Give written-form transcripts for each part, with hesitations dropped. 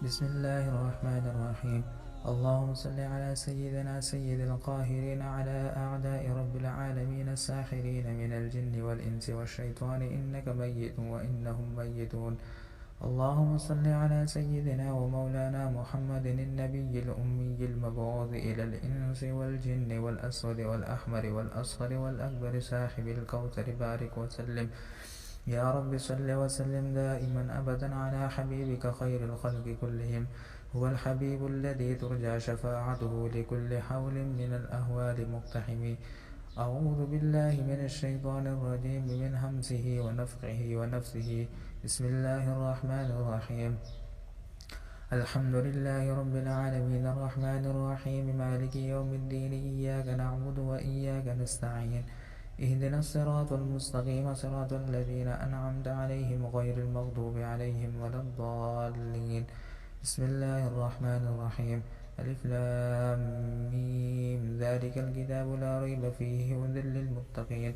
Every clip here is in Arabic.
بسم الله الرحمن الرحيم. اللهم صل على سيدنا سيد القاهرين على أعداء رب العالمين الساخرين من الجن والإنس والشيطان إنك ميت وإنهم ميتون. اللهم صل على سيدنا ومولانا محمد النبي الأمي المبعوث إلى الإنس والجن والأسود والأحمر والأصغر والأكبر صاحب الكوثر بارك وسلم. يا رب صل وسلم دائما أبدا على حبيبك خير الخلق كلهم. هو الحبيب الذي ترجى شفاعته لكل حول من الأهوال مقتحم. أعوذ بالله من الشيطان الرجيم من همزه ونفخه ونفثه. بسم الله الرحمن الرحيم. الحمد لله رب العالمين الرحمن الرحيم مالك يوم الدين إياك نعبد وإياك نستعين اهدنا الصراط المستقيم صراط الذين أنعمت عليهم غير المغضوب عليهم ولا الضالين. بسم الله الرحمن الرحيم. ألف لام ميم ذلك الكتاب لا ريب فيه هدى للمتقين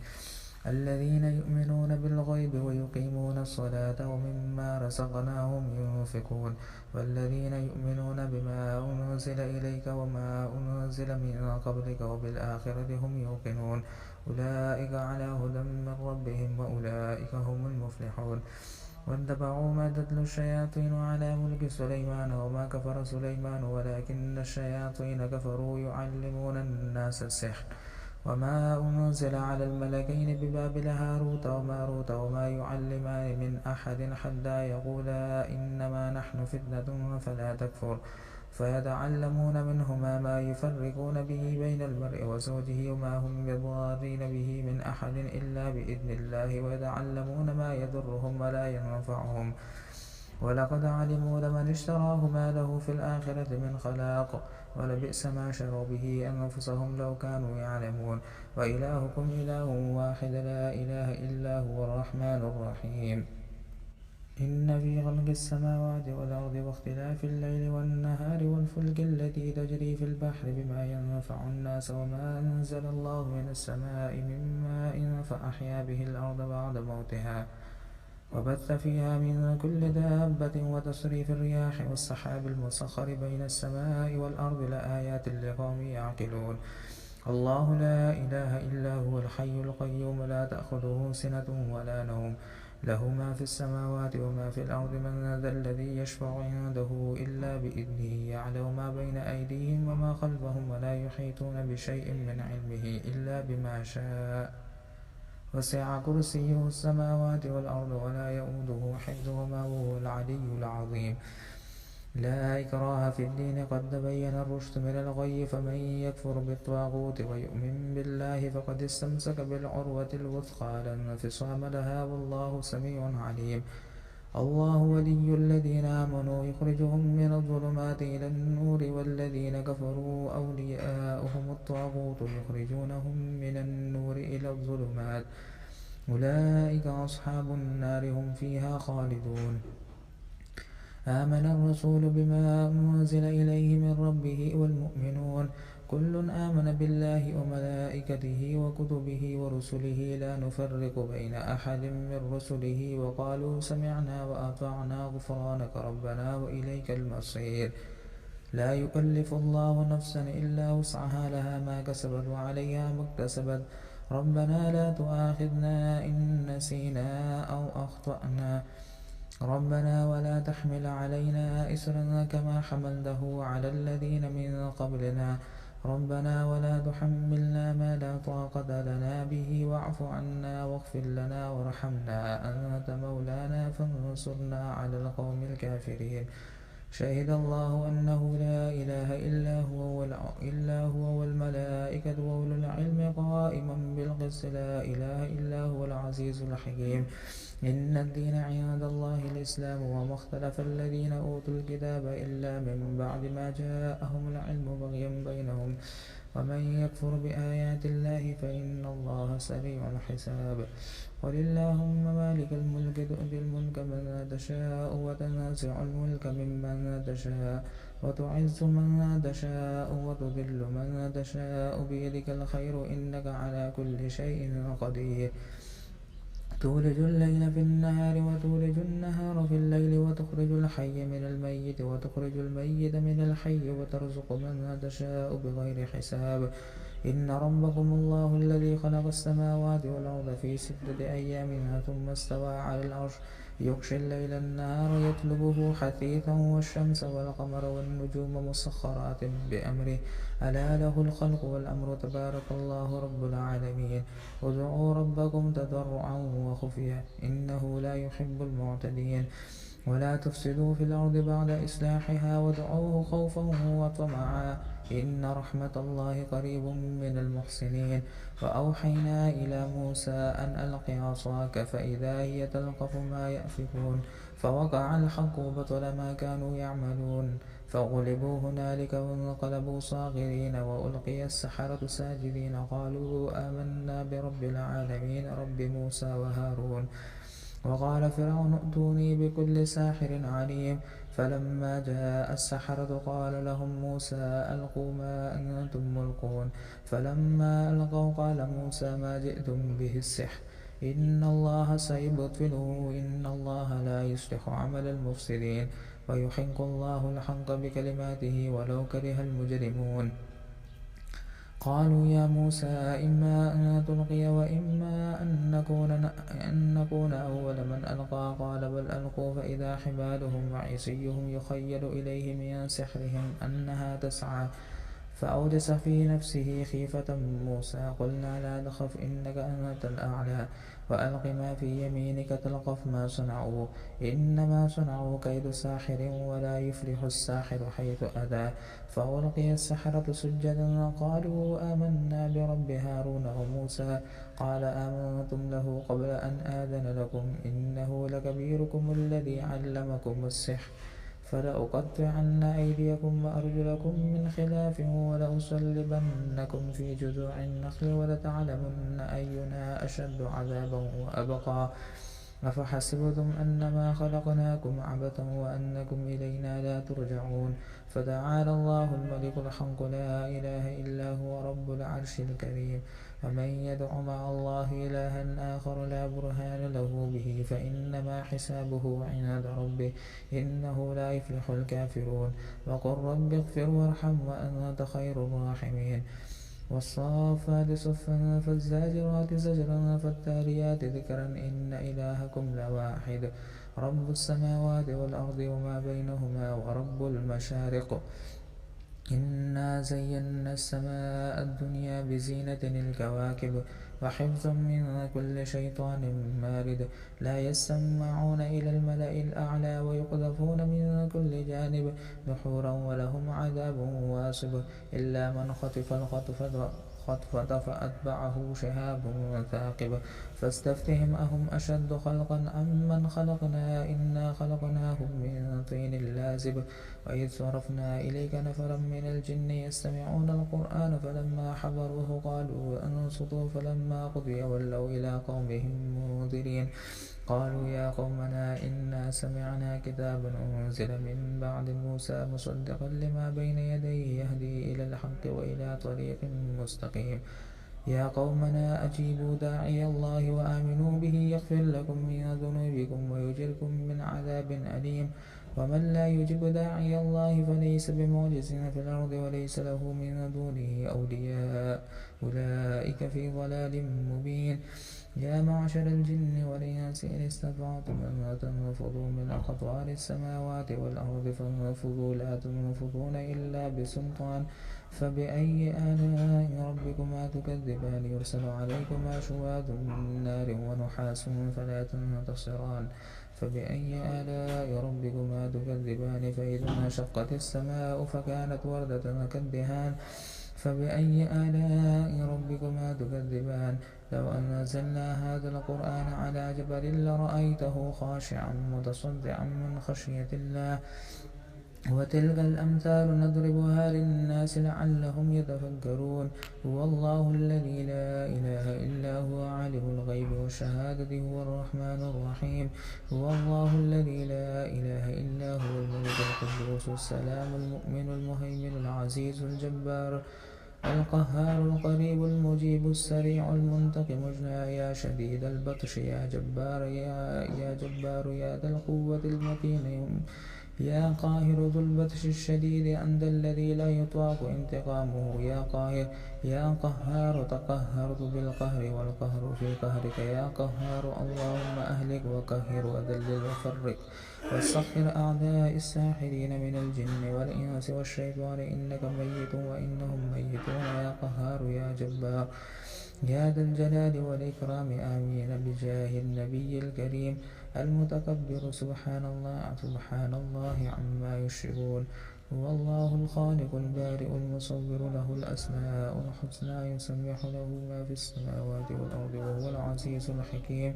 الذين يؤمنون بالغيب ويقيمون الصلاة ومما رزقناهم ينفقون والذين يؤمنون بما أنزل إليك وما أنزل من قبلك وبالآخرة هم يوقنون أولئك على هدى من ربهم وأولئك هم المفلحون. واتبعوا ما تتلو الشياطين على ملك سليمان وما كفر سليمان ولكن الشياطين كفروا يعلمون الناس السحر وما أنزل على الملكين ببابل هاروت وماروت وما يعلمان من أحد حتى يقولا إنما نحن فتنة فلا تكفر فيتعلمون منهما ما يفرقون به بين المرء وزوجه وما هم بضارين به من أحد إلا بإذن الله ويتعلمون ما يضرهم ولا ينفعهم ولقد علموا لمن اشتراه ما له في الآخرة من خلاق ولبئس ما شروا به أنفسهم لو كانوا يعلمون. وإلهكم إله واحد لا إله إلا هو الرحمن الرحيم. إن في خلق السماوات والأرض واختلاف الليل والنهار والفلك التي تجري في البحر بما ينفع الناس وما أنزل الله من السماء من ماء فأحيا به الأرض بعد موتها وبث فيها من كل دابة وتصريف الرياح والسحاب المسخر بين السماء والأرض لآيات لقوم يعقلون. الله لا إله إلا هو الحي القيوم لا تأخذه سنة ولا نوم له ما في السماوات وما في الأرض من ذا الذي يشفع عنده إلا بإذنه يعلم ما بين أيديهم وما خلفهم ولا يحيطون بشيء من علمه إلا بما شاء وسع كرسيه السماوات والأرض ولا يؤوده حفظهما وهو العلي العظيم. لا إكراه في الدين قد تبين الرشد من الغي فمن يكفر بالطاغوت ويؤمن بالله فقد استمسك بالعروة الوثقى لا انفصام لها والله سميع عليم. الله ولي الذين آمنوا يخرجهم من الظلمات إلى النور والذين كفروا أولياؤهم الطاغوت يخرجونهم من النور إلى الظلمات أولئك أصحاب النار هم فيها خالدون. آمن الرسول بما أنزل إليه من ربه والمؤمنون كل آمن بالله وملائكته وكتبه ورسله لا نفرق بين أحد من رسله وقالوا سمعنا وأطعنا غفرانك ربنا وإليك المصير. لا يكلف الله نفسا إلا وسعها لها ما كسبت وعليها ما اكتسبت ربنا لا تؤاخذنا إن نسينا أو أخطأنا ربنا ولا تحمل علينا إسرا كما حملته على الذين من قبلنا ربنا ولا تحملنا ما لا طاقة لنا به واعف عنا واغفر لنا وارحمنا أنت مولانا فانصرنا على القوم الكافرين. شهد الله أنه لا إله إلا هو والملائكة وأولو العلم قائما بالقسط لا إله إلا هو العزيز الحكيم. إن الدين عند الله الإسلام وما اختلف الذين أوتوا الكتاب إلا من بعد ما جاءهم العلم بغيا بينهم ومن يكفر بآيات الله فإن الله سريع الحساب. قل اللهم مالك الملك تؤتي الملك من تشاء وتنزع الملك ممن تشاء وتعز من تشاء وتذل من تشاء بيدك الخير إنك على كل شيء قدير. تولج الليل في النهار وتولج النهار في الليل وتخرج الحي من الميت وتخرج الميت من الحي وترزق من تشاء بغير حساب. إن ربكم الله الذي خلق السماوات والأرض في 6 أيام ثم استوى على العرش يغشي الليل النهار يطلبه حثيثا والشمس والقمر والنجوم مسخرات بأمره ألا له الخلق والأمر تبارك الله رب العالمين. ادعوا ربكم تضرعا وخفيا إنه لا يحب المعتدين. ولا تفسدوا في الأرض بعد إصلاحها وادعوه خوفا وطمعا إن رحمة الله قريب من المحسنين. وأوحينا إلى موسى أن ألق عصاك فإذا هي تلقف ما يأفكون فوقع الحق وبطل ما كانوا يعملون فغلبوا هنالك وانقلبوا صاغرين وألقي السحرة ساجدين قالوا آمنا برب العالمين رب موسى وهارون. وقال فرعون ائتوني بكل ساحر عليم. فلما جاء السحرة قال لهم موسى ألقوا ما أنتم ملقون. فلما ألقوا قال موسى ما جئتم به السحر إن الله سيبطله إن الله لا يصلح عمل المفسدين ويحق الله الحق بكلماته ولو كره المجرمون. قالوا يا موسى إما أن تلقي وإما أن نكون أول من ألقى قال بل ألقوا فإذا حبالهم وعصيهم يخيل إليه من سحرهم أنها تسعى فأوجس في نفسه خيفة موسى قلنا لا تخف إنك أنت الأعلى وألق ما في يمينك تلقف ما صنعوا إنما صنعوا كيد ساحر ولا يفلح الساحر حيث أتى. فألقي السحرة سجدا قالوا آمنا برب هارون وموسى قال آمنتم له قبل أن آذن لكم إنه لكبيركم الذي علمكم السحر فلأقطعن أيديكم وأرجلكم من خلاف ولأصلبنكم في جذوع النخل ولتعلمن أينا أشد عذابا وأبقى. أفحسبتم أنما خلقناكم عبثا وأنكم إلينا لا ترجعون. فتعالى الله الملك الحق لا إله إلا هو رب العرش الكريم. ومن يدع مع الله إلها آخر لا برهان له به فإنما حسابه عند ربه إنه لا يفلح الكافرون. وقل رب اغفر وارحم وأنت خير الراحمين. والصافات صفا فالزاجرات زجرا فالتاليات ذكرا إن إلهكم لواحد رب السماوات والأرض وما بينهما ورب المشارق. إنا زينا السماء الدنيا بزينة الكواكب وحفظا من كل شيطان مارد لا يسمعون إلى الملأ الأعلى ويقذفون من كل جانب دحورا ولهم عذاب واصب إلا من خطف الخطفة فأتبعه شهاب ثاقب. فاستفتهم أهم أشد خلقا أم من خلقنا إنا خلقناهم من طين لازب. وإذ صرفنا إليك نفرا من الجن يستمعون القرآن فلما حضروه قالوا أنصتوا فلما قضي ولوا إلى قومهم منذرين قالوا يا قومنا إنا سمعنا كتابا أنزل من بعد موسى مصدقا لما بين يديه يهدي إلى الحق وإلى طريق مستقيم. يا قومنا أجيبوا داعي الله وآمنوا به يغفر لكم من ذنوبكم ويجركم من عذاب أليم. ومن لا يجب داعي الله فليس بمعجز في الأرض وليس له من دونه أولياء أولئك في ضلال مبين. يا معشر الجن والإنس إن استطعتم أن تنفذوا من أقطار السماوات والأرض فانفذوا لا تنفذون إلا بسلطان. فبأي آلاء ربكما تكذبان يرسل عليكما شواظ من نار ونحاس فلا تنتصران. فبأي آلاء ربكما تكذبان فإذا انشقت السماء فكانت وردة كالدهان. فبأي آلاء ربكما تكذبان لو أنزلنا هذا القرآن على جبل لرأيته خاشعا متصدعا من خشية الله. وتلك الأمثال نضربها للناس لعلهم يتفكرون. هو الله الذي لا إله إلا هو عالم الغيب والشهادة هو الرحمن الرحيم. هو الله الذي لا إله إلا هو الملك القدوس السلام المؤمن المهيمن العزيز الجبار القهار القريب المجيب السريع المنتقم يا شديد البطش يا جبار يا جبار يا ذا القوة المتين يا قاهر ذو البطش الشديد أنت الذي لا يطاق انتقامه يا قاهر يا قهار تقهرت بالقهر والقهر في قهرك يا قهار اللهم أهلك وقهر وذلل وفرق وسخر أعداء الساحرين من الجن والإنس والشيطان إنك ميت وإنهم ميتون يا قهار يا جبار يا ذا الجلال والإكرام آمين بجاه النبي الكريم المتكبر سبحان الله عما يشركون هو الله الخالق البارئ المصور له الأسماء الحسنى يسبح له ما في السماوات والأرض وهو العزيز الحكيم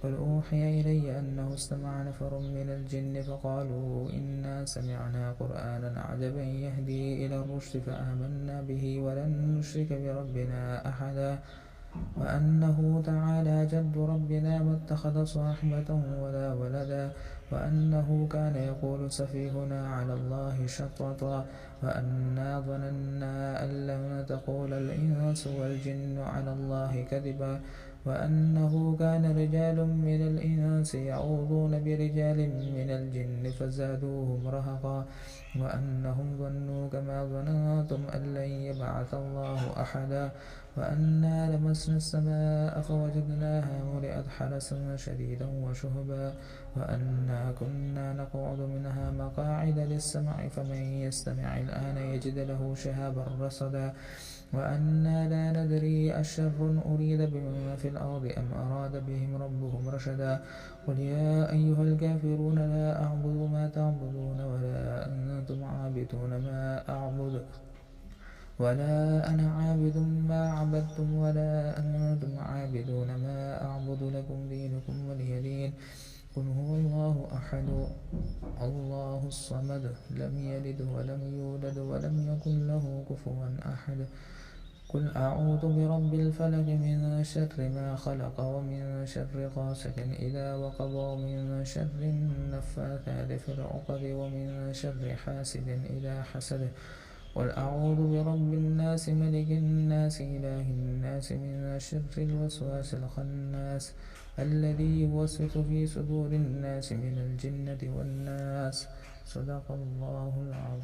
قل أوحي إلي أنه استمع نفر من الجن فقالوا إنا سمعنا قرآنا عجبا يهدي إلى الرشد فآمنا به ولن نشرك بربنا أحدا وأنه تعالى جد ربنا ما اتخذ صاحبة ولا ولدا وأنه كان يقول سفيهنا على الله شططا وأنا ظننا أن لن تقول الإنس والجن على الله كذبا وأنه كان رجال من الإنس يعوذون برجال من الجن فزادوهم رهقا وأنهم ظنوا كما ظننتم أن لن يبعث الله أحدا وأنا لمسنا السماء فوجدناها ملئت حرسا شديدا وشهبا وأنا كنا نقعد منها مقاعد للسمع فمن يستمع الآن يجد له شهابا رصدا وأنا لا ندري أشر أريد بمن في الأرض أم أراد بهم ربهم رشدا قل يا أيها الكافرون لا أعبد ما تعبدون ولا أنتم عابدون ما أعبد ولا أنا عابد ما عبدتم ولا أنتم عابدون ما أعبد لكم دينكم ولي دين قل هو الله أحد الله الصمد لم يلد ولم يولد ولم يكن له كفوا أحد قل أعوذ برب الفلق من شر ما خلق ومن شر غاسق إذا وقب ومن شر النفاثات في العقد ومن شر حاسد إذا حسد قل أعوذ برب الناس ملك الناس إله الناس من شر الوسواس الخناس الذي يوسوس في صدور الناس من الجنة والناس صدق الله العظيم.